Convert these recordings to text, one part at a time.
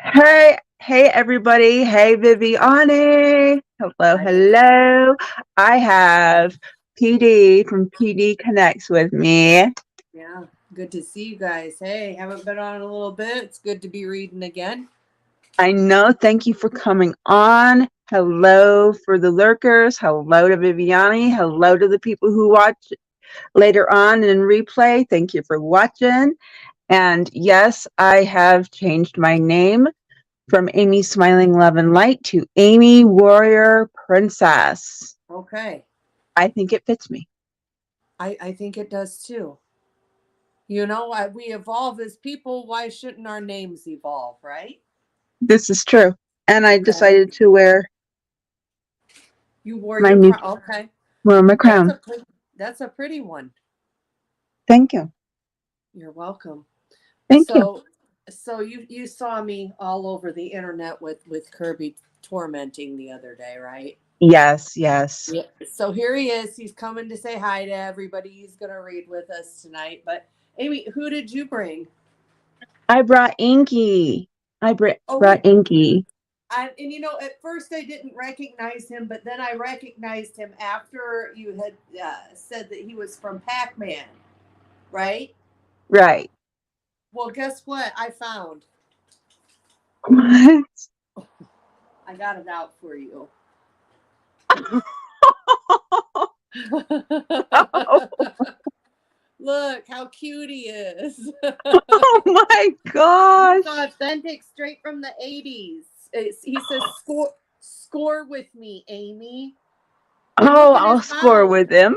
Hey everybody. Hey Viviane. Hello, Hi, baby. hello. I have PD from PD Connects with me. Yeah, good to see you guys. Hey, haven't been on in a little bit. It's good to be reading again. I know, thank you for coming on. Hello for the lurkers. Hello to Viviane. Hello to the people who watch later on in replay. Thank you for watching. And yes, I have changed my name from Amy Smiling Love and Light to Amy Warrior Princess. Okay. I think it fits me. I think it does too. We evolve as people. Why shouldn't our names evolve, right? This is true. And I Okay. decided to You wore my your new crown. Okay. wear my That's crown. that's a pretty one. Thank you. You're welcome. Thank you. So so you saw me all over the internet with Kirby tormenting the other day, right? Yes, yes. Yeah. So here he is. He's coming to say hi to everybody. He's going to read with us tonight. But Amy, who did you bring? I brought Inky. Oh, Brought Inky. and at first I didn't recognize him, but then I recognized him after you had said that he was from Pac-Man, right? Right. Well, guess what? I found. What? I got it out for you. Look how cute he is. Oh my He's gosh. authentic, straight from the 80s. He says, score with me, Amy. And Oh, look at I'll his score mouth. with him.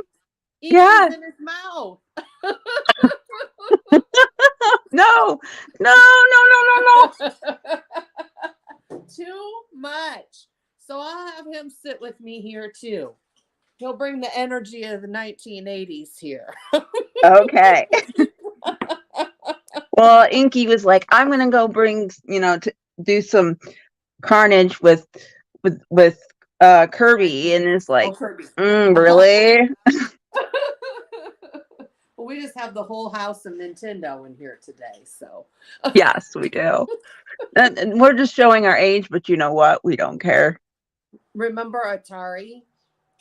Inky's Yeah. in his mouth. No. No, no, no, no, no. Too much. So I'll have him sit with me here too. He'll bring the energy of the 1980s here. Okay. Well, Inky was like, I'm gonna go bring, to do some carnage with Kirby, and it's Oh, like, Kirby. really? Well, we just have the whole house of Nintendo in here today. So Yes, we do. And we're just showing our age, but you know what? We don't care. remember Atari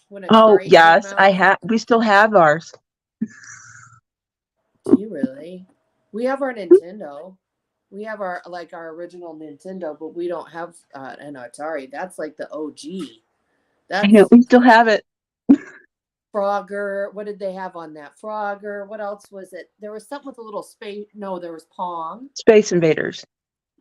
when Oh Atari came yes, I out? have. We still have ours. Do you really? We have our Nintendo. We have our original Nintendo, but we don't have an Atari. That's like the OG. I know That's we still have it. Frogger. What did they have on that? Frogger. What else was it? There was something with a little space. No, there was Pong. Space Invaders.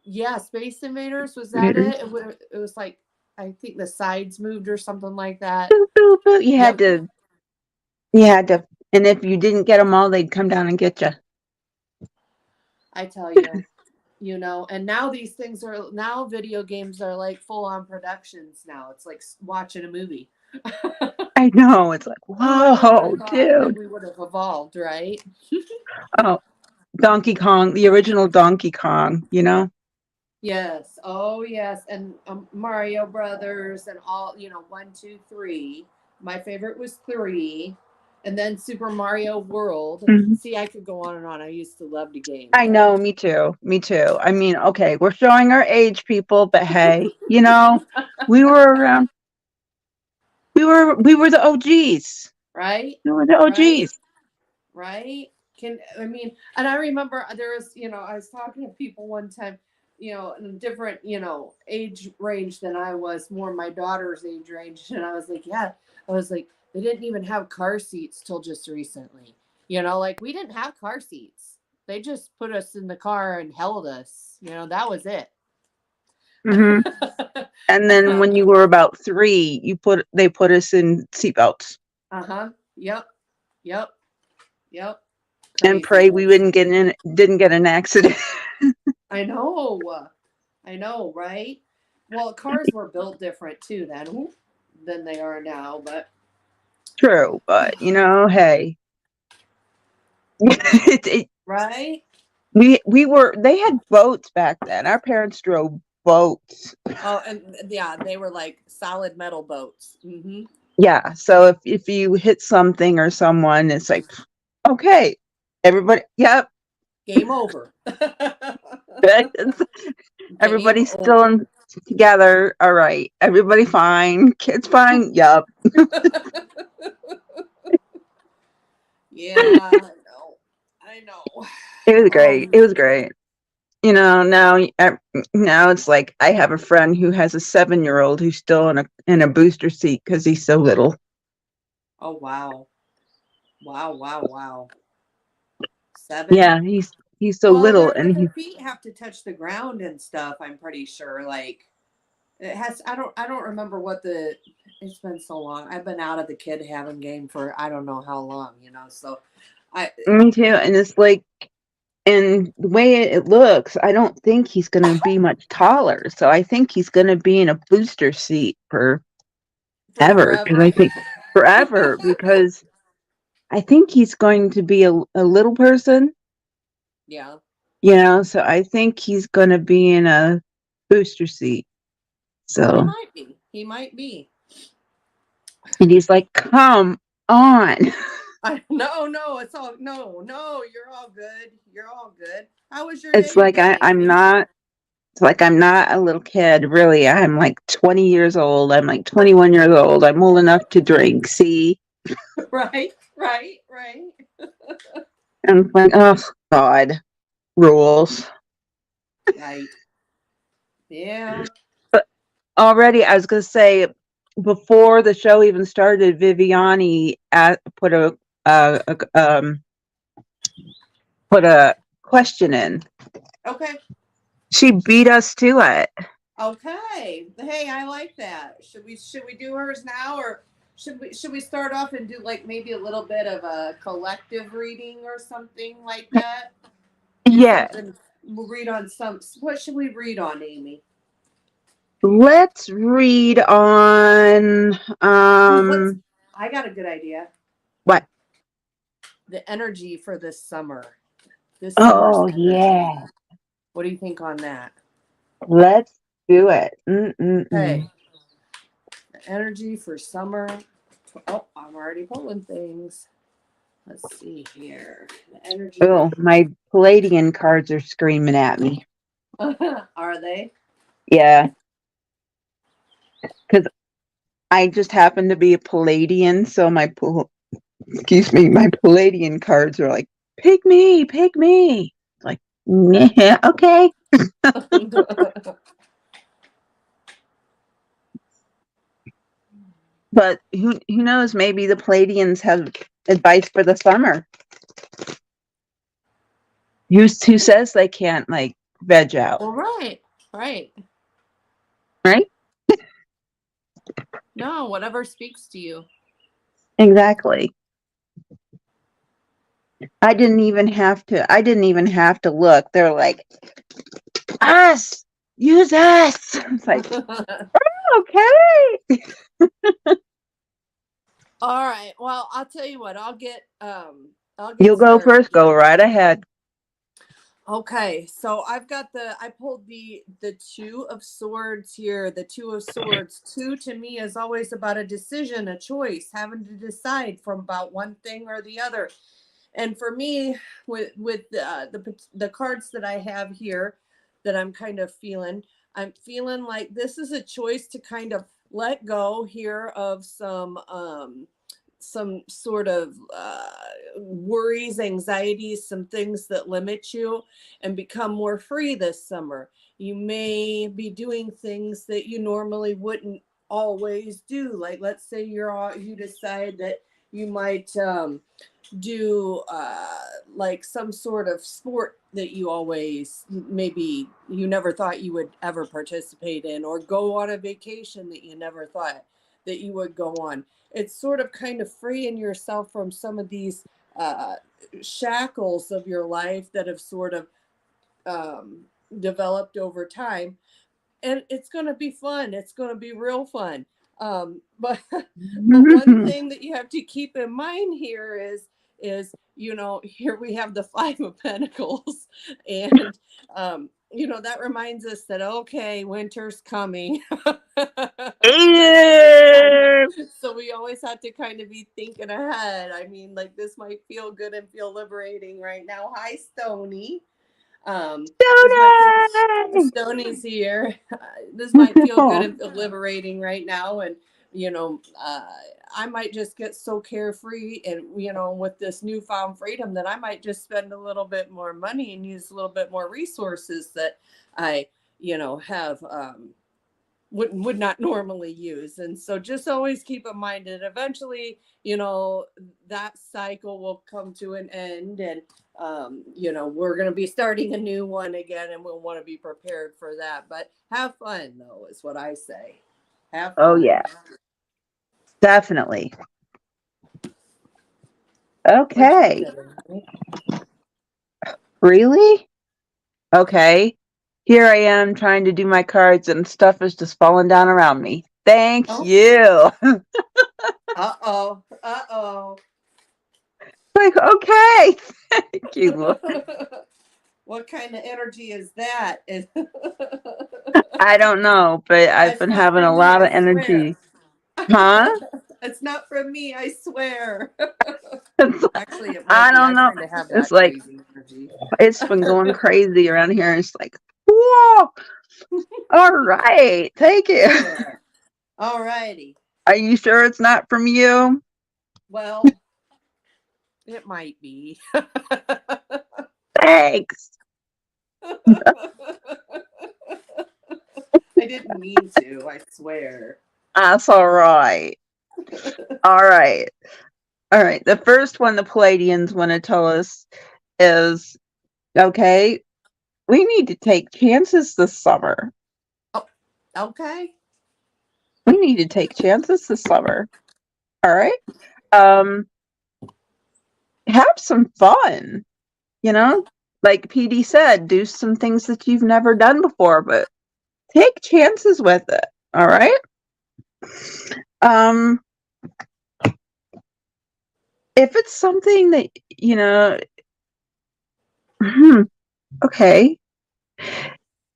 Yeah, Space Invaders. Was that Invaders. it? It was like I think the sides moved or something like that. Boop, boop, boop. You had Yep. to. You had to. And if you didn't get them all, they'd come down and get you. I tell you, and now these things are now video games are like full on productions now. It's like watching a movie. I know. It's like, Whoever would have whoa, thought that dude. we would have evolved, right? Oh, Donkey Kong, the original Donkey Kong. Yes. Oh, yes. And Mario Brothers and all, one, two, three. My favorite was three. And then Super Mario World. Mhm. See, I could go on and on. I used to love the game, I but know, me too. Me too. I mean, okay, we're showing our age, people, but hey, we were around. We were the OGs. right? We were the Right? OGs. Right? And I remember there was, I was talking to people one time, in a different, age range than I was, more my daughter's age range. And I was like, yeah, I was like, they didn't even have car seats till just recently. Like we didn't have car seats. They just put us in the car and held us. That was it. Hmm. And then when you were about 3, they put us in seatbelts Uh-huh. Yep. Yep. Yep. and pray we Craziness. didn't get an accident. I know. I know, right? Well, cars were built different too than they are now, but True, but hey, it, right? we were. They had boats back then. Our parents drove boats. Oh, and yeah, they were like solid metal boats. Yeah, so if you hit something or someone, it's like, okay, everybody, yep. Game over. Game Everybody's still over. together. All right. Everybody fine. Kids fine. Yup. Yeah, I know. I know. It was great. It Um, was great. Now it's like I have a friend who has a 7-year-old who's still in a booster seat because he's so little. oh wow. Wow, wow, wow. 7? Yeah, he's so Well, little, and their he feet have to touch the ground and stuff, I'm pretty sure. Like it has I don't remember what the it's been so long. I've been out of the kid having game for I don't know how long, So I me too. And it's like, and the way it looks, I don't think he's going to be much taller. So I think he's going to be in a booster seat forever. for Because I forever. think forever, because I think he's going to be a little person. Yeah. So I think he's going to be in a booster seat. He So, might be. He might be. and he's like, come on. No, it's all no, you're all good. You're all good. How was your It's day like today, I'm Amy? not, it's like I'm not a little kid, really. I'm like 20 years old. I'm like 21 years old. I'm old enough to drink. See? Right, right, right. And I'm like, oh, God, rules. Right. Yeah. But already, I was going to say, before the show even started, Viviani uh, a um, put a question in. Okay. She beat us to it. Okay. Hey, I like that. Should we do hers now, or should we start off and do like maybe a little bit of a collective reading or something like that? Do Yeah. something. We'll read on some. What should we read on, Amy? Let's read on Ooh, I got a good idea. what? The energy for this summer. This summer's Oh energy. yeah. What do you think on that? Let's do it. Mm-mm-mm. Hey, the energy for summer. Oh, I'm already pulling things. Let's see here. The energy. Oh, my Palladian cards are screaming at me. Are they? Yeah, because I just happen to be a Palladian, so my Palladian cards are like, pick me, pick me. It's like, yeah, okay. But who knows? Maybe the Palladians have advice for the summer. Who says they can't like veg out, Well, right, right. right? No, whatever speaks to you. Exactly. I didn't even have to look. They're like, us, use us. It's like, okay. All right. Well, I'll tell you what. I'll You'll get go started first. Go here. right ahead. Okay, so I pulled the 2 of Swords here. The 2 of Swords. 2 to me is always about a decision, a choice, having to decide from about one thing or the other. And for me, with the cards that I have here, that I'm feeling like this is a choice to kind of let go here of some sort of worries, anxieties, some things that limit you, and become more free this summer. You may be doing things that you normally wouldn't always do. Like, let's say you decide that you might do like some sort of sport that you always maybe you never thought you would ever participate in, or go on a vacation that you never thought that you would go on. It's sort of kind of freeing yourself from some of these uh, shackles of your life that have sort of um, developed over time, and it's going to be fun. It's going to be real fun. But but one thing that you have to keep in mind here is here we have the 5 of Pentacles, and that reminds us that okay, winter's coming. Yeah. So we always have to kind of be thinking ahead. I mean, like, this might feel good and feel liberating right now. Hi, Stony. This might feel Donut! Stoney's here. This might feel good and feel liberating right now, and I might just get so carefree, and with this newfound freedom, that I might just spend a little bit more money and use a little bit more resources that I have would not normally use. And so just always keep in mind that eventually that cycle will come to an end, and we're going to be starting a new one again, and we'll want to be prepared for that. But have fun, though, is what I say. Have Oh, fun. yeah, definitely. What you Okay. say? Really? Okay. Here I am trying to do my cards and stuff is just falling down around me. Thank Oh, you. uh-oh. Uh-oh. Like, okay. Thank you. What kind of energy is that? I don't know, but I've It's been not having a from me, lot of I swear. energy. Huh? It's not from me, I swear. Actually, it might I be. don't I know. kind of have It's that like, crazy energy. it's been going crazy around here. It's like, whoa. All right. Thank you. Yeah. All righty. Are you sure it's not from you? Well, it might be. Thanks. I didn't mean to, I swear. That's all right. All right. All right. The first one the Palladians want to tell us is okay, we need to take chances this summer. Oh, okay. We need to take chances this summer. All right. Um, have some fun, you know? Like PD said, do some things that you've never done before, but take chances with it. All right. Um, if it's something that, you know, okay,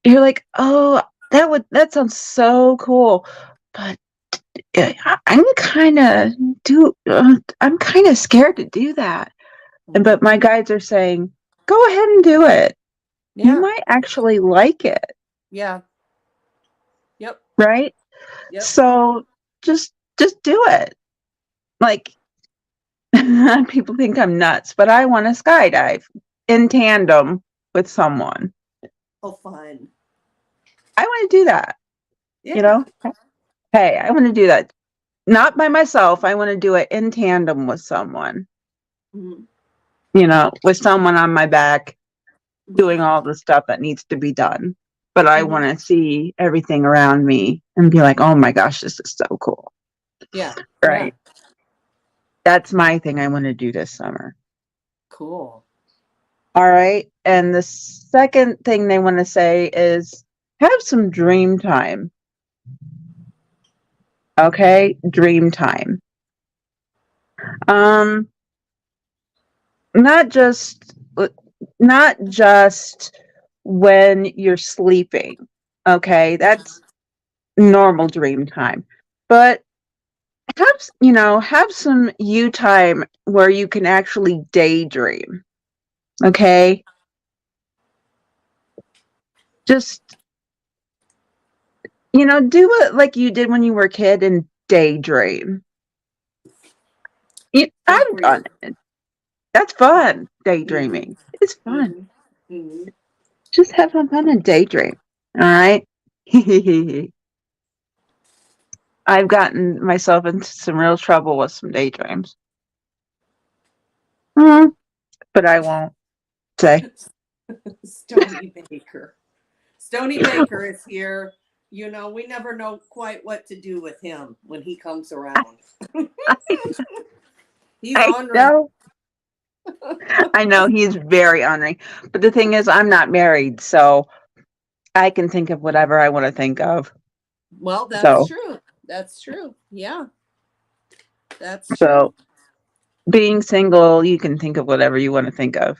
you're like, oh, that sounds so cool, but I'm kind of scared to do that. But my guides are saying, go ahead and do it. You Yeah. might actually like it, Yeah. Yep. right? Yep. So just do it. Like people think I'm nuts, but I want to skydive in tandem with someone. Oh, fun. I want to do that, you Yeah. know? Hey, I want to do that. Not by myself. I want to do it in tandem with someone, Mhm. with someone on my back doing all the stuff that needs to be done. But I Mhm. want to see everything around me and be like, oh my gosh, this is so cool. Yeah. Yeah. Right. That's my thing I want to do this summer. Cool. All right. And the second thing they want to say is have some dream time. Okay. Dream time. Um, not just not just when you're sleeping. Okay. That's normal dream time. But have some you time where you can actually daydream. Okay. Just, do it like you did when you were a kid and daydream. Good I've for you. done it. That's fun. Daydreaming. It's fun. Mm-hmm. Mm-hmm. Just have some fun and daydream. All right. I've gotten myself into some real trouble with some daydreams. But I won't say. Stony Baker. Stony Baker is here. We never know quite what to do with him when he comes around. He's I ornery. know. I know he's very honoring. But the thing is, I'm not married, so I can think of whatever I want to think of. Well, that's So, true. That's true. Yeah, that's true. so being single, you can think of whatever you want to think of.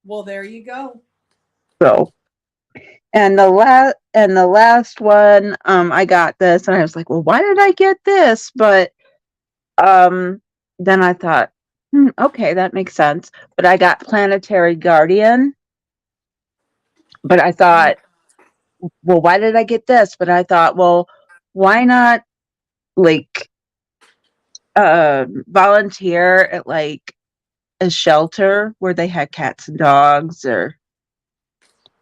Well, there you go. So, and the last one, I got this, and I was like, well, why did I get this? But um, then I thought, okay, that makes sense. But I got Planetary Guardian. But I Mm. thought, well, why did I get this? But I thought, well, why not like volunteer at like a shelter where they had cats and dogs, or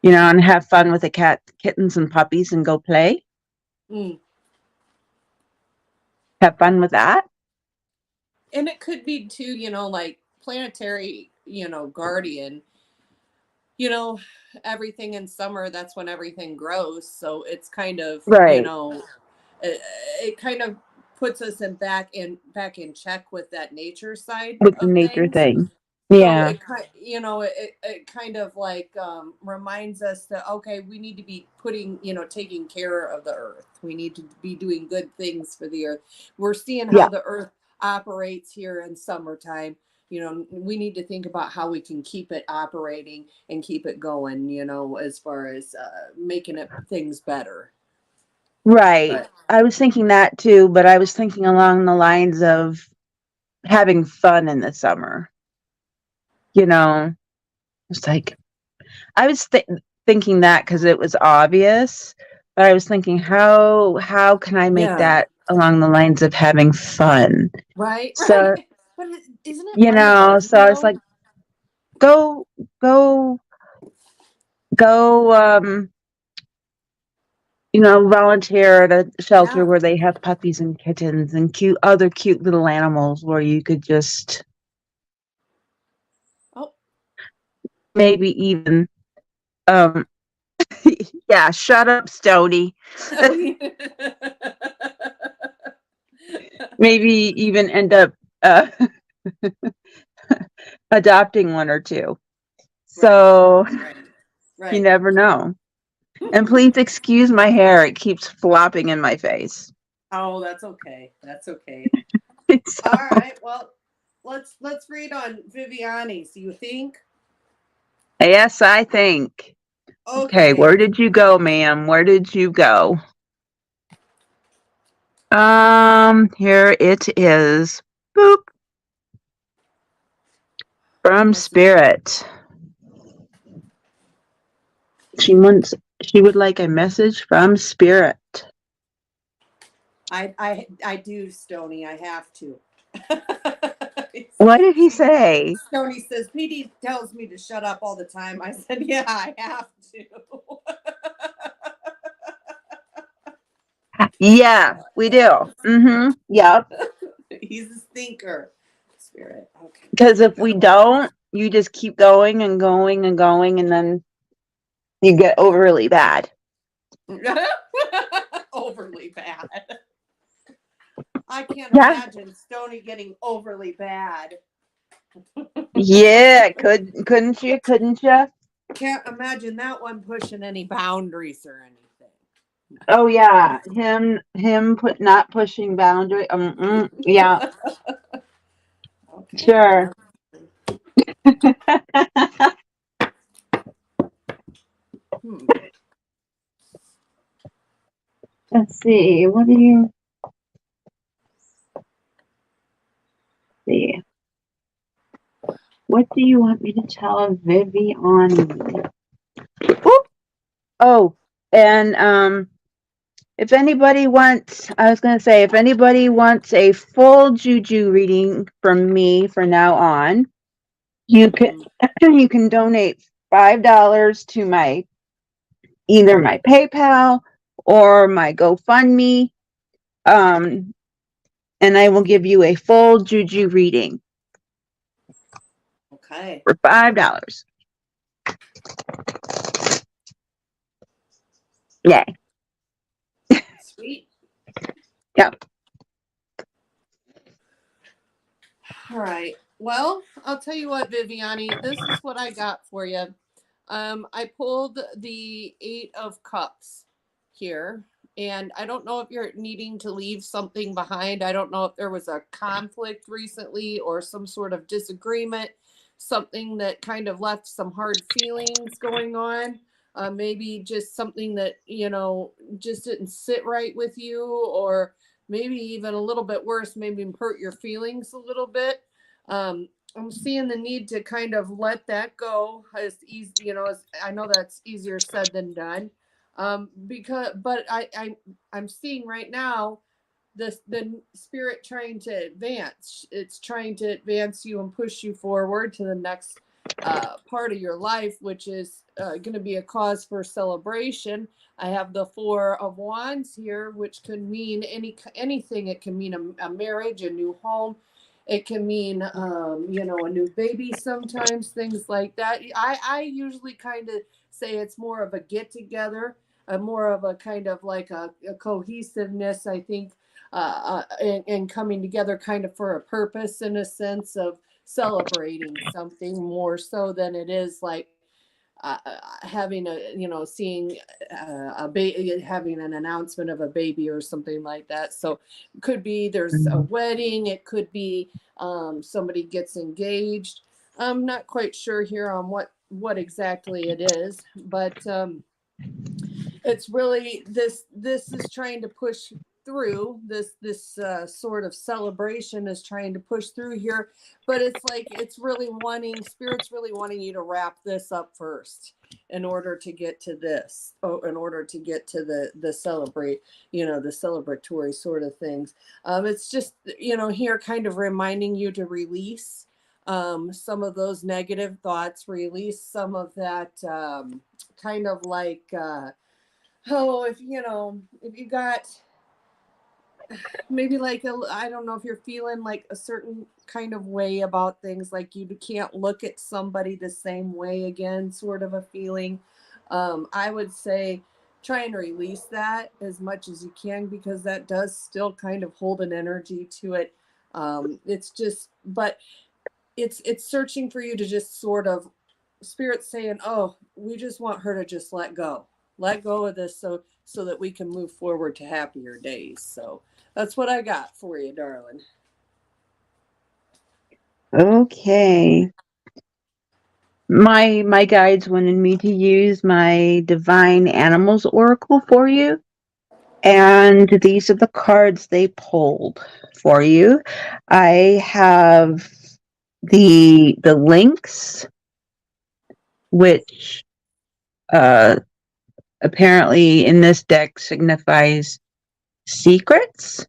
and have fun with the kittens and puppies and go play. Mm. Have fun with that. And it could be too, like planetary, guardian, you know, everything in summer, that's when everything grows. So it's kind of, Right. it kind of puts us back in check with that nature side With the of nature things. thing. So Yeah. it kind, it kind of like reminds us that okay, we need to be taking care of the earth. We need to be doing good things for the earth. We're seeing how Yeah. the earth operates here in summertime. We need to think about how we can keep it operating and keep it going. As far as making it things better. Right. But I was thinking that too, but I was thinking along the lines of having fun in the summer. You know, it's like I was thinking that because it was obvious, but I was thinking how can I make yeah, that along the lines of having fun? right, right. So, But isn't it part of life so I was though? like, go, go, go, volunteer at a shelter Yeah. where they have puppies and kittens and cute little animals where you could just Oh. maybe even, um, yeah, shut up, Stony. Maybe even end up uh, adopting one or two. Right, So right, you right. never know. And please excuse my hair; it keeps flopping in my face. Oh, that's okay. That's okay. So, All right. Well, let's read on Viviani's. Do you think? yes, I think. Okay, Okay. where did you go, ma'am? Where did you go? Here it is. Boop. From This is. Spirit. She wants she would like a message from Spirit. I do, Stony. I have to. What did he she say? Stony says PD tells me to shut up all the time. I said, yeah, I have to. Yeah, we do. Mm-hmm. Yep. He's a thinker. Spirit. Okay, Because here we if we go. don't, you just keep going and going and going, and then you get overly bad. Overly bad. I can't Yeah. imagine Stony getting overly bad. Yeah. Couldn't you? Couldn't you? Can't imagine that one pushing any boundaries or anything. Oh yeah. Him not pushing boundary. Yeah. Okay. Sure. Hmm. Let's see. What do you see? What do you want me to tell Viviani? Oop. Oh, and if anybody wants, I was going to say, if anybody wants a full juju reading from me from now on, you can Mm-hmm. you can donate $5 to my either my PayPal or my GoFundMe, um, and I will give you a full juju reading Okay. for $5. Yay! Sweet. Yep. All right. Well, I'll tell you what, Viviani, this is what I got for you. I pulled the Eight of Cups here, and I don't know if you're needing to leave something behind. I don't know if there was a conflict recently or some sort of disagreement, something that kind of left some hard feelings going on. Maybe just something that, just didn't sit right with you, or maybe even a little bit worse, maybe hurt your feelings a little bit. Um, I'm seeing the need to kind of let that go. As easy, I know that's easier said than done. Because, but I'm seeing right now the spirit trying to advance. It's trying to advance you and push you forward to the next part of your life, which is going to be a cause for celebration. I have the Four of Wands here, which could mean anything. It can mean a marriage, a new home. It can mean, a new baby sometimes, things like that. I usually kind of say it's more of a get together, more of a kind of like a cohesiveness, I think, and coming together kind of for a purpose, in a sense of celebrating something more so than it is like having seeing a baby, having an announcement of a baby or something like that. So it could be there's a Mhm. wedding, it could be somebody gets engaged. I'm not quite sure here on what exactly it is, but it's really this is trying to push through. This sort of celebration is trying to push through here, but it's like it's really wanting, spirit's really wanting you to wrap this up first in order to get to this, in order to get to the celebrate, the celebratory sort of things. It's just, here kind of reminding you to release some of those negative thoughts, release some of that, kind of like oh, if you got maybe like I don't know, if you're feeling like a certain kind of way about things, like you can't look at somebody the same way again, sort of a feeling. I would say try and release that as much as you can, because that does still kind of hold an energy to it. It's just, but it's searching for you to just sort of, spirit saying, oh, we just want her to just let go of this, so that we can move forward to happier days. So that's what I got for you, darling. Okay. My guides wanted me to use my Divine Animals Oracle for you, and these are the cards they pulled for you. I have the lynx, which uh, apparently in this deck signifies secrets.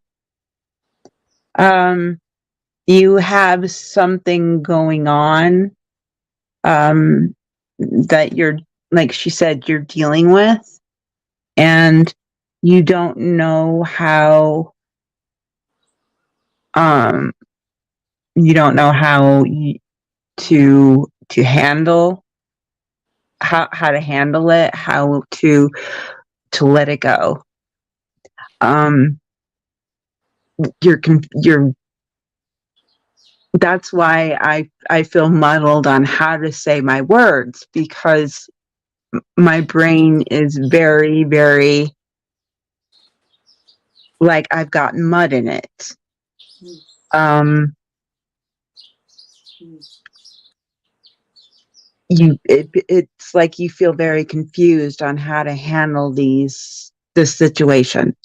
Um, you have something going on, that you're, like she said, you're dealing with, and you don't know how, um, you don't know how to handle, how to handle it, how to let it go. Um, you're That's why I feel muddled on how to say my words, because my brain is very, very, like I've got mud in it. Um, it's like you feel very confused on how to handle this situation.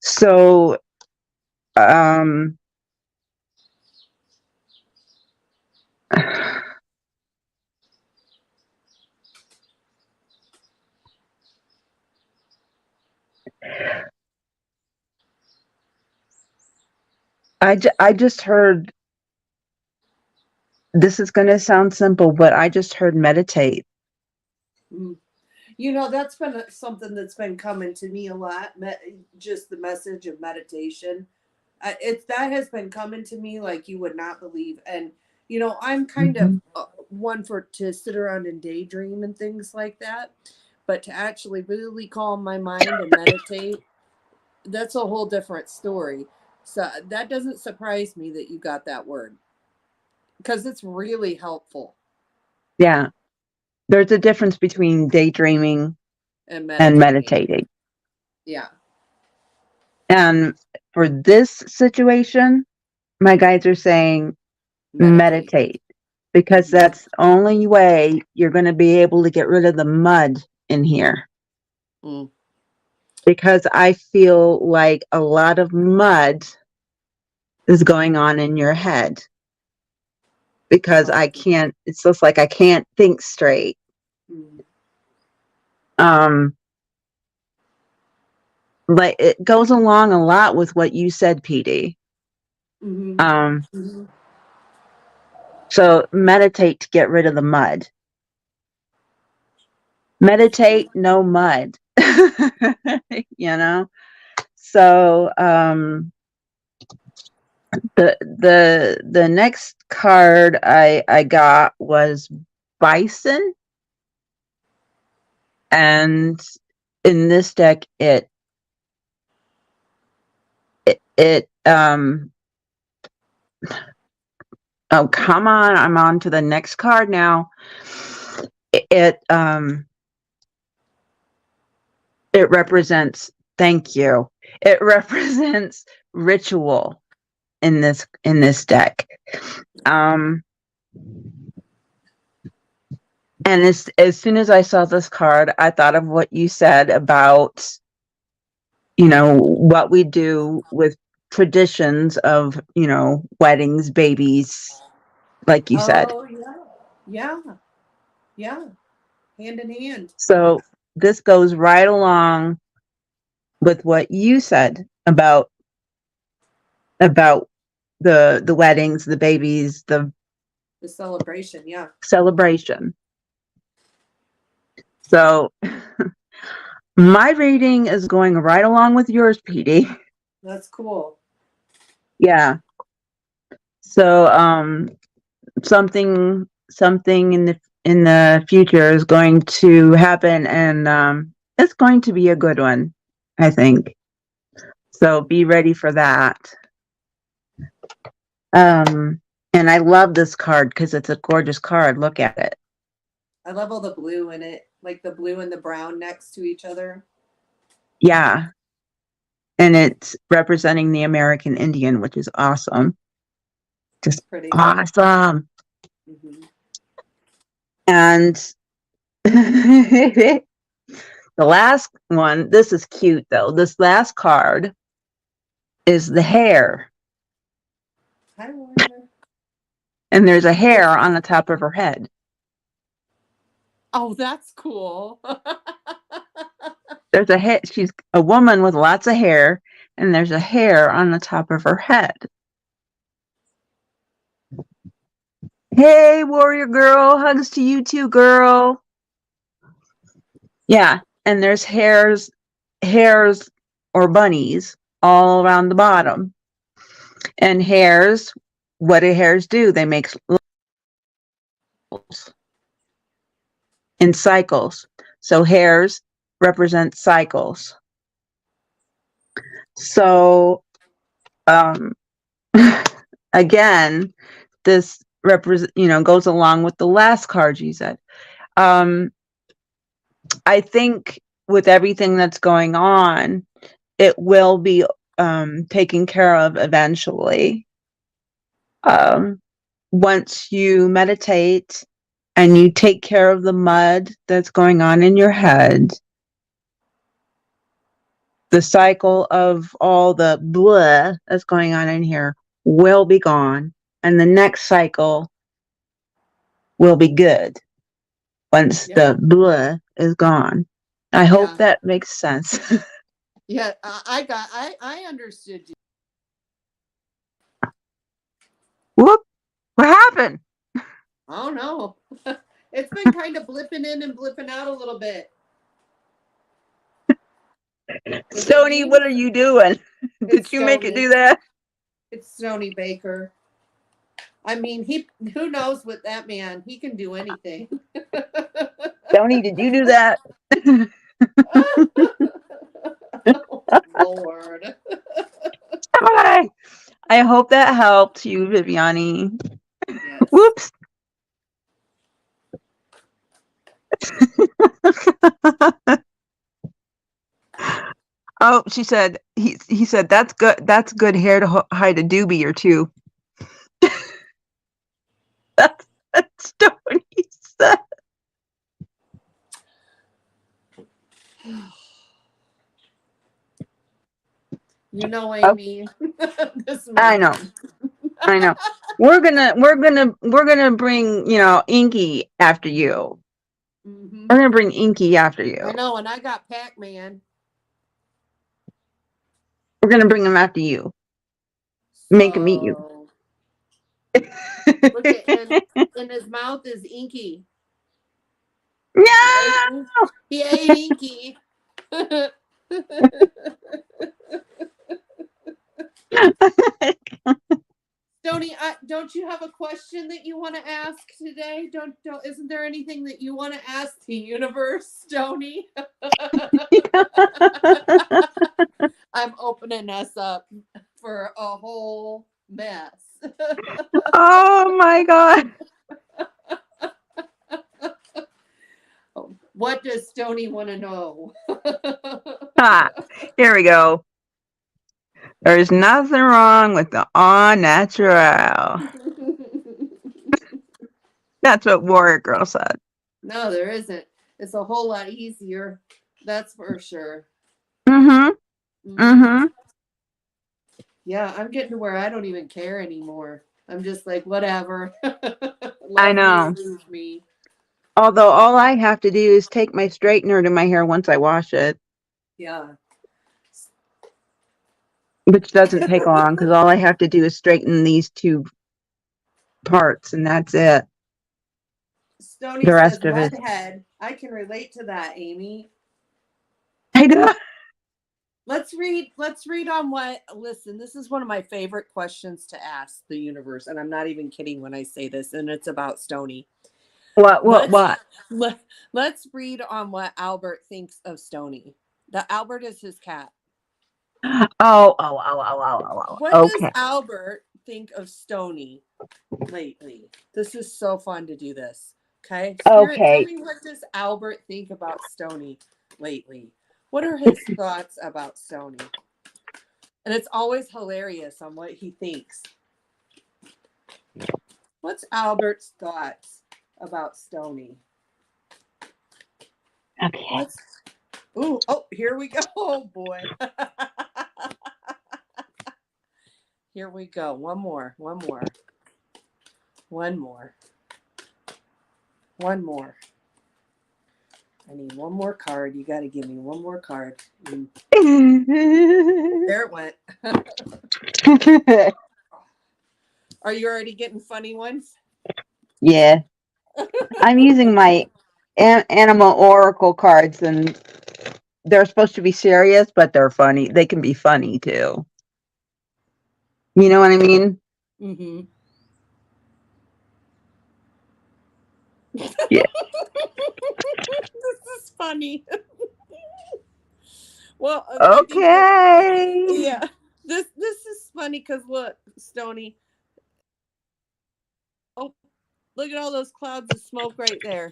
So, um, I just heard, this is going to sound simple, but I just heard meditate. Mm. That's been something that's been coming to me a lot. Just the message of meditation. It's that has been coming to me like you would not believe. And I'm kind of Mhm. one for to sit around and daydream and things like that, but to actually really calm my mind and meditate, that's a whole different story. So that doesn't surprise me that you got that word, because it's really helpful. Yeah. There's a difference between daydreaming And and meditating. meditating. Yeah. And for this situation, my guides are saying Meditate. meditate, because Mm-hmm. that's the only way you're going to be able to get rid of the mud in here. Mm. Because I feel like a lot of mud is going on in your head. because I Oh. can't, it's just like I can't think straight. Mm. Like it goes along a lot with what you said, PD. Mhm. Um, Mhm. so meditate to get rid of the mud. Meditate, no mud. You know? So the next card I got was bison, and in this deck it oh come on, I'm on to the next card now. It it represents, thank you, it represents ritual in this deck. um and as soon as I saw this card, I thought of what you said about, you know, what we do with traditions of, you know, weddings, babies, like you said. Oh yeah. Yeah. Yeah. Hand in hand. So this goes right along with what you said about the weddings, the babies, the The celebration. Yeah. celebration. So my reading is going right along with yours, PD. That's cool. Yeah. So something in the future is going to happen, and it's going to be a good one, I think. So be ready for that. And I love this card because it's a gorgeous card. Look at it. I love all the blue in it, like the blue and the brown next to each other. Yeah. And it's representing the American Indian, which is awesome. It's Just pretty. awesome. Hmm. And the last one, this is cute though. This last card is the hare. Hi, Warner. And there's a hair on the top of her head. Oh, that's cool. There's a hair. She's a woman with lots of hair, and there's a hair on the top of her head. Hey, warrior girl, hugs to you too, girl. Yeah, and there's hairs or bunnies all around the bottom. And hares, what do hares do? They make in cycles. So hares represent cycles. So um again, this goes along with the last card you said. um I think with everything that's going on, it will be taken care of eventually. um Once you meditate and you take care of the mud that's going on in your head, the cycle of all the blah that's going on in here will be gone, and the next cycle will be good once Yeah. the blah is gone. I hope Yeah. that makes sense. Yeah. I understood you. Whoop! What happened? I don't know. It's been kind of blipping in and blipping out a little bit. Is it Stony, me? what are you doing? It's Did you make it do Stony. that? It's Stony Baker. I mean, who knows what that man, he can do anything. Stony, did you do that? Oh, Lord. Hi. I hope that helped you, Viviani. Yes. Whoops. Oh, she said, he said, that's good. That's good hair to hide a doobie or two. That's what he said. You know, Oh, Amy, this I know. man. I know. We're gonna bring, Inky after you. Hmm. We're gonna bring Inky after I you. know, and I got Pac-Man. We're gonna bring him after you. Make him eat you. So look at and his mouth is inky. He ate, No! he ate inky. Stoney, don't you have a question that you want to ask today? Don't. Isn't there anything that you want to ask the universe, Stoney? I'm opening us up for a whole mess. Oh my God. What does Stoney want to know? Ah, here we go. There's nothing wrong with the all natural. That's what Warrior Girl said. No, there isn't. It's a whole lot easier. That's for sure. Mm-hmm. Hmm. Mm-hmm. Yeah, I'm getting to where I don't even care anymore. I'm just like, whatever. I Love me or know. lose me. Although all I have to do is take my straightener to my hair once I wash it, Yeah. which doesn't take long because all I have to do is straighten these two parts and that's it. Stoney The says, rest of it. Mudhead. I can relate to that, Amy. I know. Let's read on what listen, this is one of my favorite questions to ask the universe, and I'm not even kidding when I say this, and it's about Stoney. What, what, Let's what? let's read on what Albert thinks of Stoney. The Albert is his cat. Oh. What does Okay. Albert think of Stoney lately? This is so fun to do this. Okay? Spirit, tell Okay. me, what does Albert think about Stoney lately? What are his thoughts about Stoney? And it's always hilarious on what he thinks. What's Albert's thoughts about Stoney? Okay. Let's. Ooh, oh, here we go. Oh boy. Here we go. One more. One more. One more. One more. I need one more card. You got to give me one more card. There it went. Are you already getting funny ones? Yeah. I'm using my animal oracle cards and they're supposed to be serious, but they're funny. They can be funny too. You know what I mean? Mm-hmm. Yeah. This is funny. Well, I think that Okay. yeah, this is funny because look, Stony. Oh, look at all those clouds of smoke right there.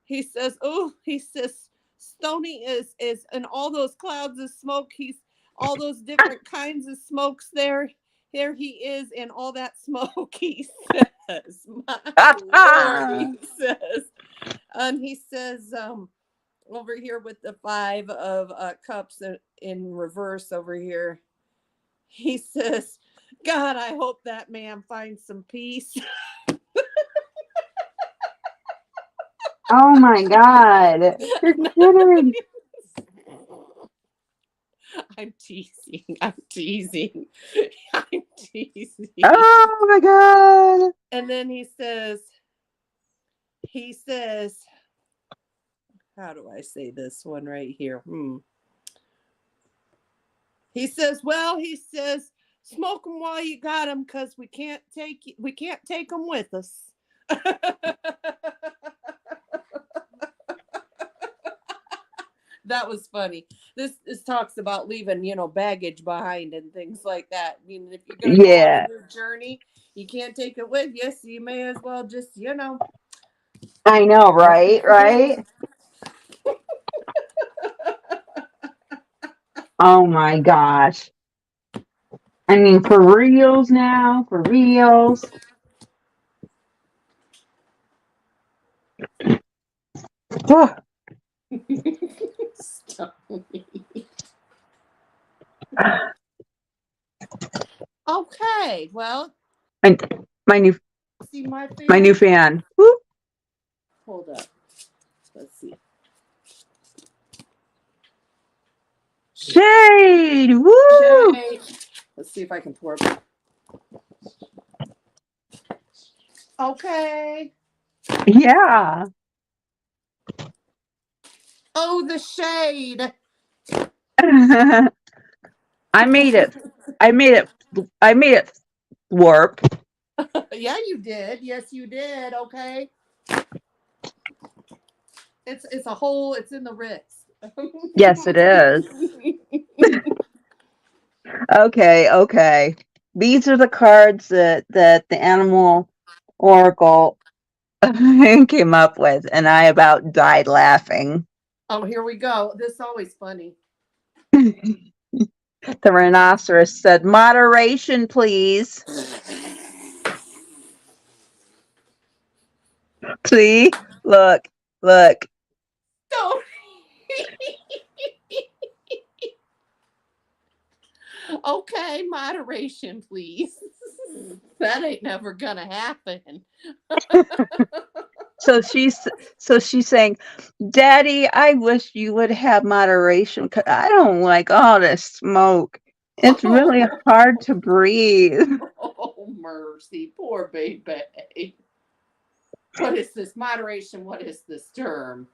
He says, "Oh," he says, "Stony is in all those clouds of smoke. He's all those different kinds of smokes there. Here he is in all that smoke." He says, "My Lord," he says, and he says, over here with the five of cups in reverse over here. He says, God, I hope that man finds some peace. Oh my God. You're kidding. I'm teasing. I'm teasing. I'm teasing. Oh my God. And then he says, how do I say this one right here? He says, well, he says, smoke them while you got them because we can't take them with us. That was funny. This talks about leaving, baggage behind and things like that. I mean, if you're gonna go on Yeah. a new journey, you can't take it with you, so you may as well just, I know, right? Right? Oh my gosh. I mean, for reals now, for reals. Okay, well, And my new See my my fan? new fan. Whoop. Hold up. Let's see. Shade. Woo! Shade. Let's see if I can pour. Okay. Yeah. Oh, the shade. I made it. I made it. I made it warp. Yeah, you did. Yes, you did. Okay. It's a hole. It's in the wrist. Yes, it is. Okay, okay. These are the cards that the animal oracle came up with, and I about died laughing. Oh, here we go. This is always funny. The rhinoceros said, "Moderation, please." See, look, look. No. Okay, moderation, please. That ain't never gonna happen. So she's saying, "Daddy, I wish you would have moderation. 'Cause I don't like all this smoke. It's really Oh, hard to breathe." oh, mercy, poor baby. What is this moderation? What is this term?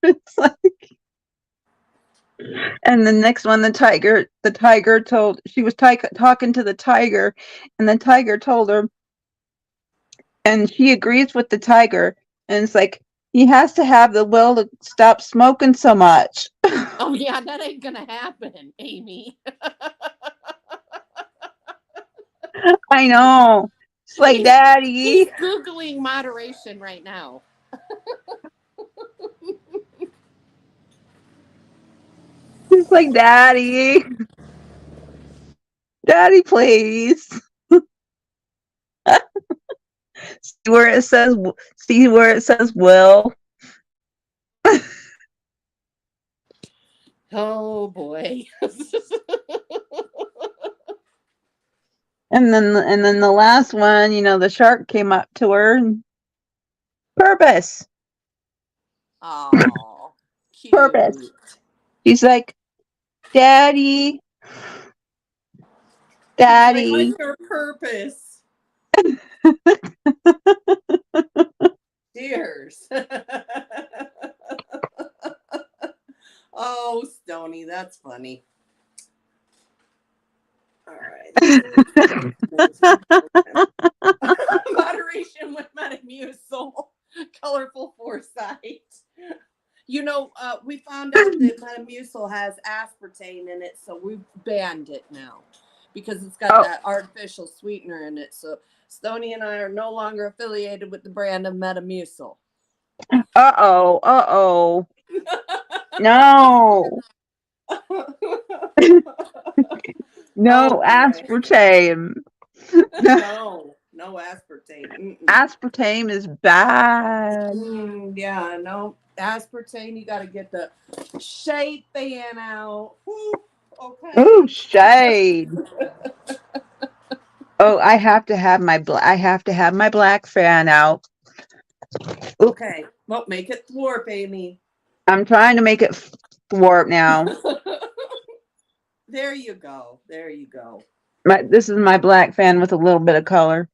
It's like, and the next one, the tiger told she was talking to the tiger, and the tiger told her, and she agrees with the tiger, and it's like he has to have the will to stop smoking so much. Oh yeah, that ain't gonna happen, Amy. I know. It's like, he's he's Daddy. googling moderation right now. It's like, Daddy. Daddy, please. See where it says will. Oh boy. And then the last one, the shark came up to her and purpose. Oh, Purpose. cute. She's like, Daddy, She's like, Daddy. what's your purpose? Cheers. Oh, Stony, that's funny. All right. Moderation with Metamucil. Colorful foresight. We found out that Metamucil has aspartame in it, so we've banned it now because it's got Oh, that artificial sweetener in it. So Stony and I are no longer affiliated with the brand of Metamucil. uh-oh, uh-oh. No. Oh No boy. aspartame. No aspartame. Mm-mm. Aspartame is bad. Yeah, no aspartame. You got to get the shade fan out. Whew, Ooh, okay. shade. Oh, I have to have my black fan out. Oop, Okay. Well, make it thwarp, Amy. I'm trying to make it warp now. There you go. There you go. This is my black fan with a little bit of color.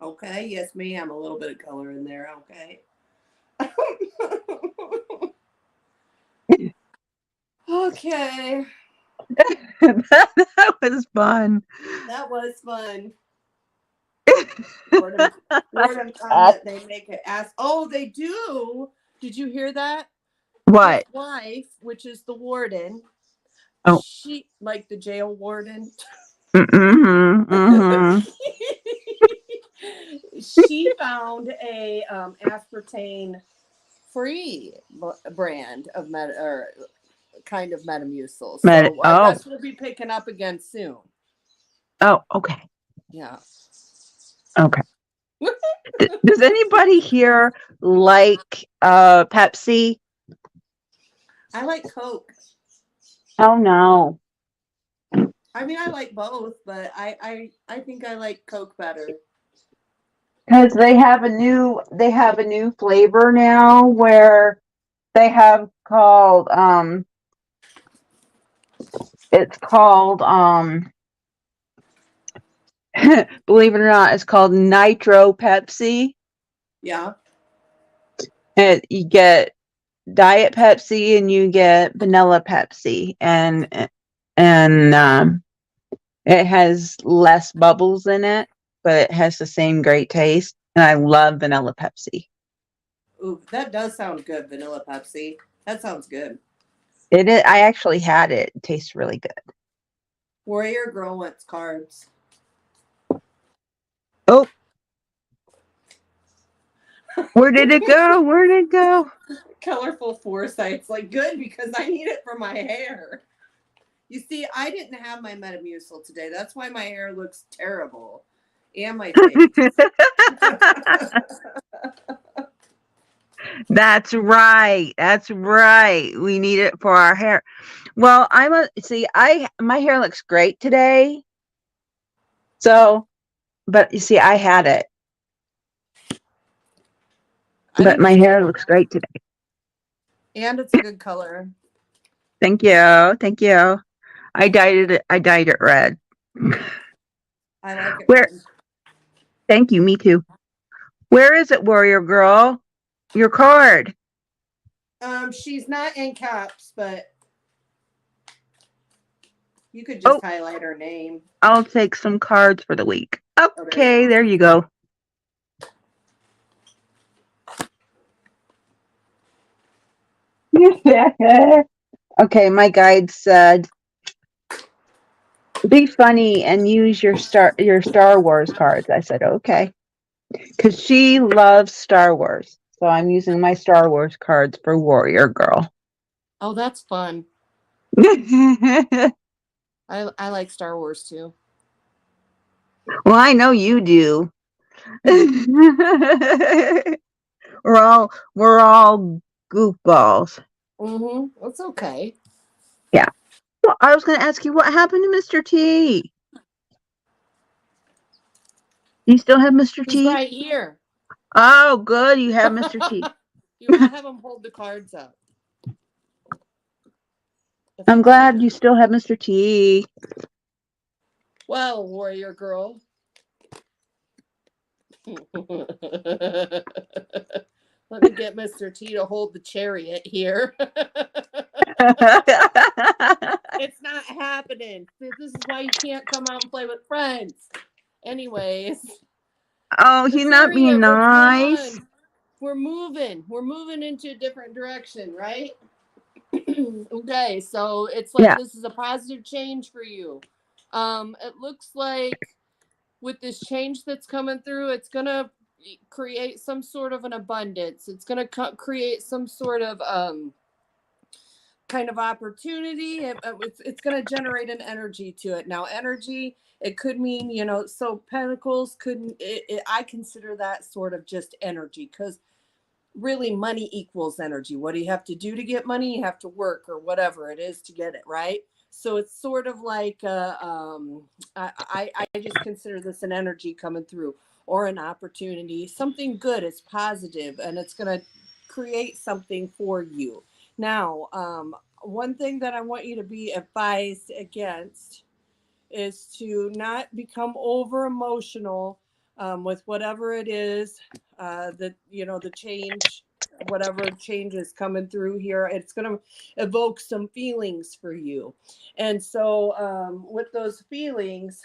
Okay. Yes, ma'am. A little bit of color in there. Okay. Okay. That was fun. That was fun. Warden found that they make it ask. Oh, they do. Did you hear that? His What? wife, which is the warden, Oh. she like the jail warden. Mm-hmm. Mm-hmm. She found a aspartame free brand of or kind of Metamucil. So I Oh. guess we'll be picking up again soon. Oh, okay. Yeah. Okay. Does anybody here like Pepsi? I like Coke. Oh no. I mean, I like both, but I think I like Coke better. Because they have a new flavor now where they have called it's called believe it or not, it's called Nitro Pepsi. Yeah. And you get Diet Pepsi and you get vanilla Pepsi, and it has less bubbles in it, but it has the same great taste. And I love vanilla Pepsi. Ooh, that does sound good, vanilla Pepsi. That sounds good. It is, I actually had it. It tastes really good. Warrior Girl wants cards. Oh, where did it go? Where did it go? Colorful foresights. Like, good because I need it for my hair. You see, I didn't have my Metamucil today. That's why my hair looks terrible. And my face. That's right. That's right. We need it for our hair. Well, I my hair looks great today. So, but you see, I had it, I but think my it's hair cute. looks great today. And it's a good color. Thank you. Thank you. I dyed it red. I like it Where, red. thank you, me too. Where is it, Warrior Girl? Your card. She's not in caps, but you could just Oh, highlight her name. I'll take some cards for the week. Oh, there you Okay, go. there you go. Okay, my guide said be funny and use your Star Wars cards. I said okay, because she loves Star Wars, so I'm using my Star Wars cards for Warrior Girl. Oh, that's fun. Well, I like Star Wars too. I know you do. we're all goofballs. That's okay. Yeah. Well, I was going to ask you what happened to Mr. T. You still have Mr. He's T? right here. Oh, good. You have Mr. T. I'll have him hold the cards up if I I'm can. glad you still have Mr. T. Well, warrior girl. Let me get Mr. T to hold the chariot here. It's not happening. This is why you can't come out and play with friends. Anyways, Oh, the he's not being chariot, what's going nice. on? We're moving. We're moving into a different direction, right? Okay, so it's like Yeah. this is a positive change for you. It looks like with this change that's coming through, it's gonna create some sort of an abundance. It's gonna create some sort of kind of opportunity. It's going to generate an energy to it. Now, energy, it could mean, so pentacles couldn't, I consider that sort of just energy because really money equals energy. What do you have to do to get money? You have to work or whatever it is to get it, right? So it's sort of like I just consider this an energy coming through or an opportunity, something good. It's positive and it's going to create something for you. Now, one thing that I want you to be advised against is to not become over emotional with whatever it is that the change, whatever change is coming through here. It's going to evoke some feelings for you, and so with those feelings,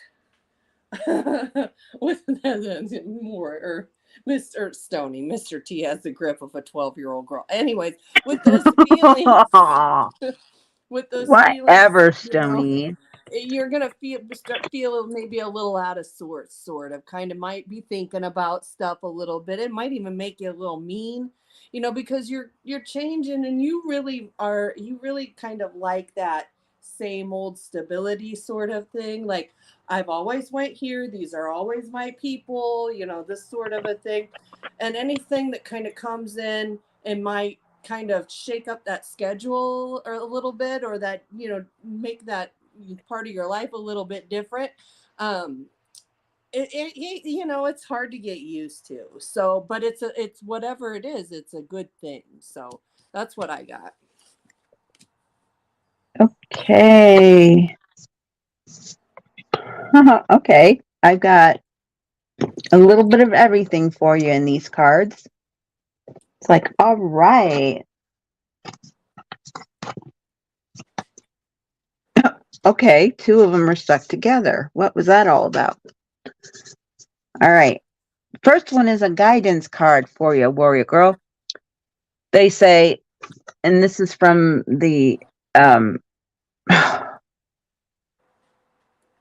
with more or Mr. Stoney, Mr. T has the grip of a 12-year-old girl. Anyways, with those feelings, with those feelings, Whatever, Stony. you're gonna feel maybe a little out of sorts, sort of, kind of might be thinking about stuff a little bit. It might even make you a little mean, because you're changing, and you really kind of like that same old stability sort of thing. Like I've always went here. These are always my people. This sort of a thing, and anything that kind of comes in and might kind of shake up that schedule or a little bit, or that make that part of your life a little bit different. You know, it's hard to get used to. So, but it's whatever it is, it's a good thing. So that's what I got. Okay. Okay. I've got a little bit of everything for you in these cards. It's like, all right. Okay, two of them are stuck together. What was that all about? All right. First one is a guidance card for you, warrior girl. They say, and this is from the the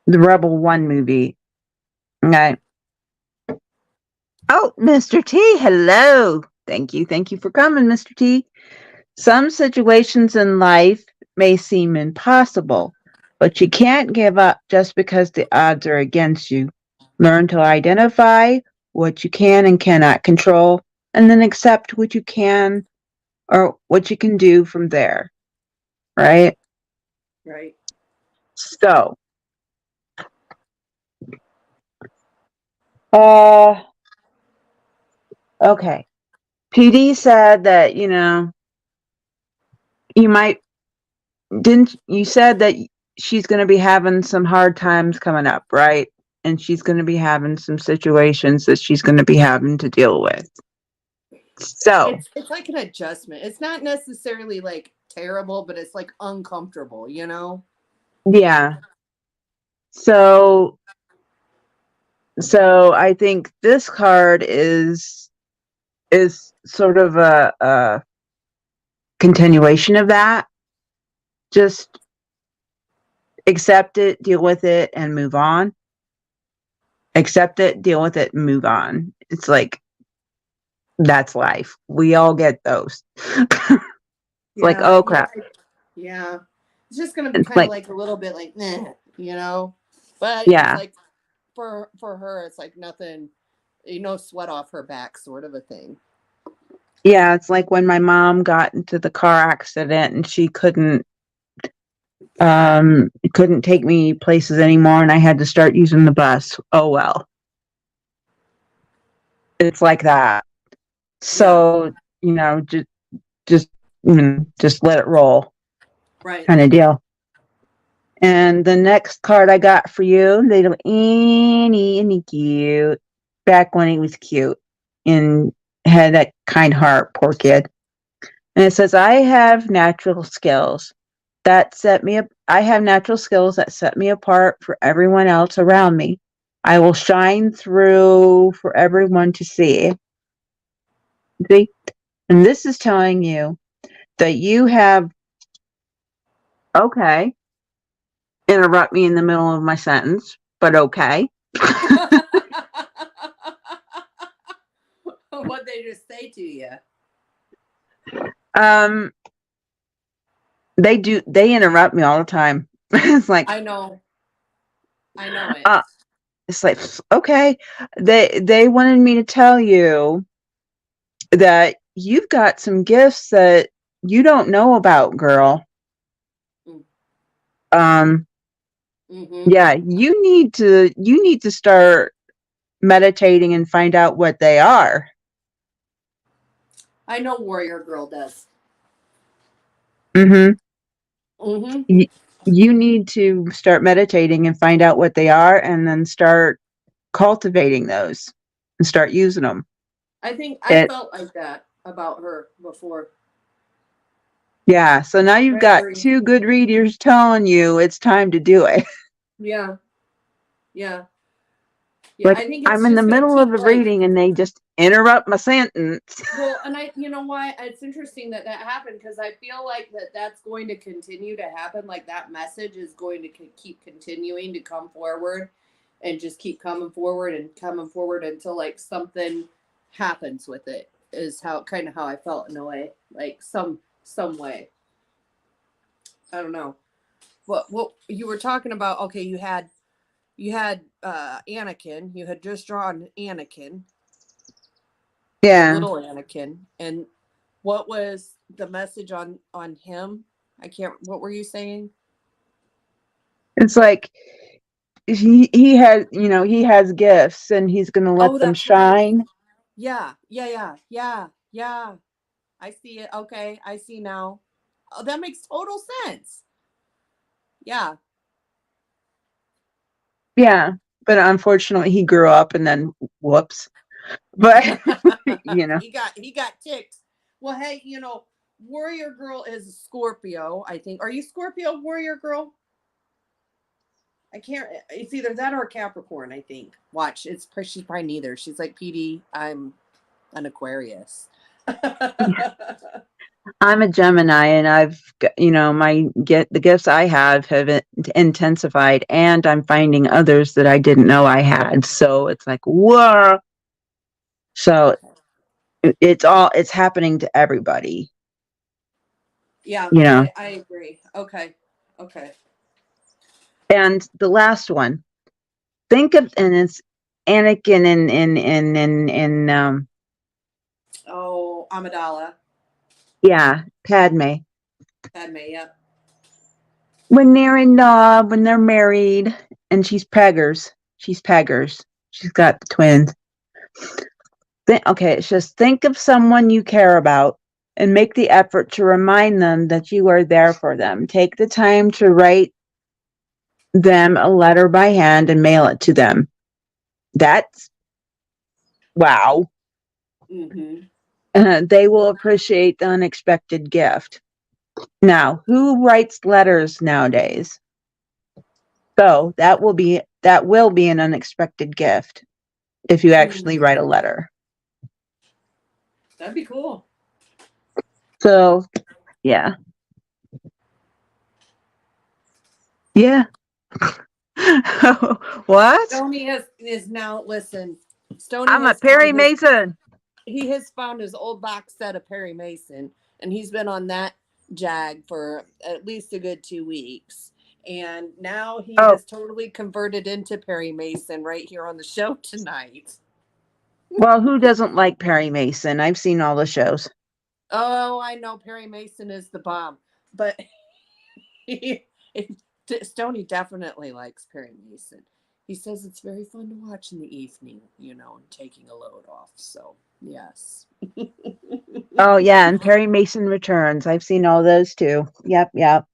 Rebel One movie. Okay. Oh, Mr. T, hello. Thank you for coming, Mr. T. Some situations in life may seem impossible, but you can't give up just because the odds are against you. Learn to identify what you can and cannot control, and then accept what you can or what you can do from there. Right? Right. So, uh, okay. PD said that, you might, didn't, you said that she's going to be having some hard times coming up, right? And she's going to be having some situations that she's going to be having to deal with. So, It's like an adjustment. It's not necessarily like terrible, but it's like uncomfortable, you know? yeah. So, I think this card is sort of a continuation of that. Just accept it, deal with it, and move on. Accept it, deal with it, and move on. It's like that's life. We all get those. Like, Yeah, oh yeah, crap. yeah. It's just gonna be It's kind of like, like a little bit like, nah, you know. But it's yeah. like for her, it's like nothing, sweat off her back, sort of a thing. Yeah, it's like when my mom got into the car accident and she couldn't take me places anymore and I had to start using the bus. Oh well. It's like that. Yeah, So, just just let it roll right. kind of deal. And the next card I got for you, little Annie cute. Back when he was cute and had that kind heart, poor kid. And it says, I have natural skills that set me up. I have natural skills that set me apart for everyone else around me. I will shine through for everyone to see. See? And this is telling you that you have, okay, interrupt me in the middle of my sentence, but okay. What they just say to you. Um, they interrupt me all the time. It's like, I know. I know it. uh, it's like, okay, they wanted me to tell you that you've got some gifts that you don't know about, girl. Mm. Um, Mm-hmm. yeah, you need to start meditating and find out what they are. I know Warrior Girl does. Mm-hmm. Mm-hmm. You need to start meditating and find out what they are, and then start cultivating those and start using them. I think I It felt like that about her before. Yeah. So now you've I got agree. two good readers telling you it's time to do it. Yeah. Yeah. Yeah. Like I think it's I'm in the just gonna middle of keep a like, reading and they just interrupt my sentence. well, and you know why? It's interesting that that happened because I feel like that's going to continue to happen. Like that message is going to keep continuing to come forward, and just keep coming forward until like something happens with it. Is how kind of how I felt in a way, like some way. I don't know what you were talking about. Okay, you had Anakin. You had just drawn Anakin, Yeah. little Anakin, and what was the message on him? I can't. What were you saying? It's like he has, he has gifts and he's going to let Oh, them that's right. shine. Yeah, yeah, yeah, yeah, yeah. I see it. Okay, I see now. Oh, that makes total sense. Yeah. Yeah. But unfortunately he grew up and then whoops. But you know, He got ticked. Well, hey, Warrior Girl is a Scorpio, I think. Are you Scorpio, Warrior Girl? I can't. It's either that or a Capricorn, I think. Watch, she's probably neither. She's like PD. I'm an Aquarius. I'm a Gemini and the gifts I have intensified and I'm finding others that I didn't know I had. So it's like, whoa. So Okay. it's happening to everybody, Yeah, you know. I agree. Okay. Okay. And the last one, think of, and it's Anakin and Oh, Amidala. yeah, Padme. Padme, yep. When they're married and she's peggers. She's got the twins. Okay, it's just think of someone you care about and make the effort to remind them that you are there for them. Take the time to write them a letter by hand and mail it to them. That's wow. Mm-hmm. They will appreciate the unexpected gift. Now, who writes letters nowadays? So that will be an unexpected gift if you actually write a letter. That'd be cool. So yeah. Yeah. What? Stony is now listen. Stony I'm a has found Perry his Mason. he has found his old box set of Perry Mason, and he's been on that jag for at least a good 2 weeks. And now he Oh, has totally converted into Perry Mason right here on the show tonight. well, who doesn't like Perry Mason? I've seen all the shows. Oh, I know Perry Mason is the bomb, but he, Stony definitely likes Perry Mason. He says it's very fun to watch in the evening, and taking a load off. So, yes. Oh yeah, and Perry Mason Returns. I've seen all those too. Yep, yep.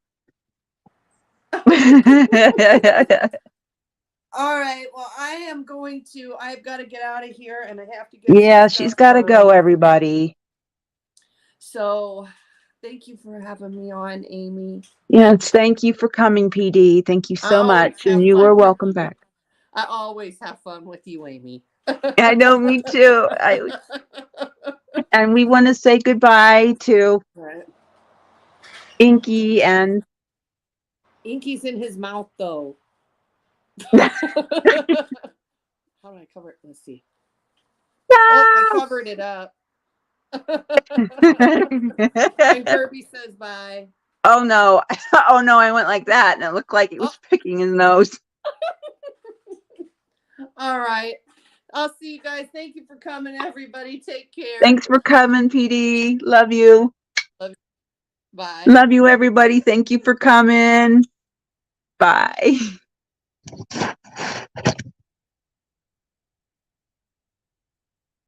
All right. Well, I've got to get out of here and I have to get some Yeah, she's stuff got to go, done. everybody. So, thank you for having me on, Amy. Yes, thank you for coming, PD. Thank you I so always much, have and you fun are with welcome you. back. I always have fun with you, Amy. I know, me too. And we want to say goodbye to Right. Inky and Inky's in his mouth, though. How do I cover it? Let's see. Oh, I no. covered it up. And Kirby says bye. Oh no. Oh no, I went like that and it looked like it Oh, was picking his nose. all right. I'll see you guys. Thank you for coming, everybody. Take care. Thanks for coming, PD. Love you. Love you. Bye. Love you, everybody. Thank you for coming. Bye.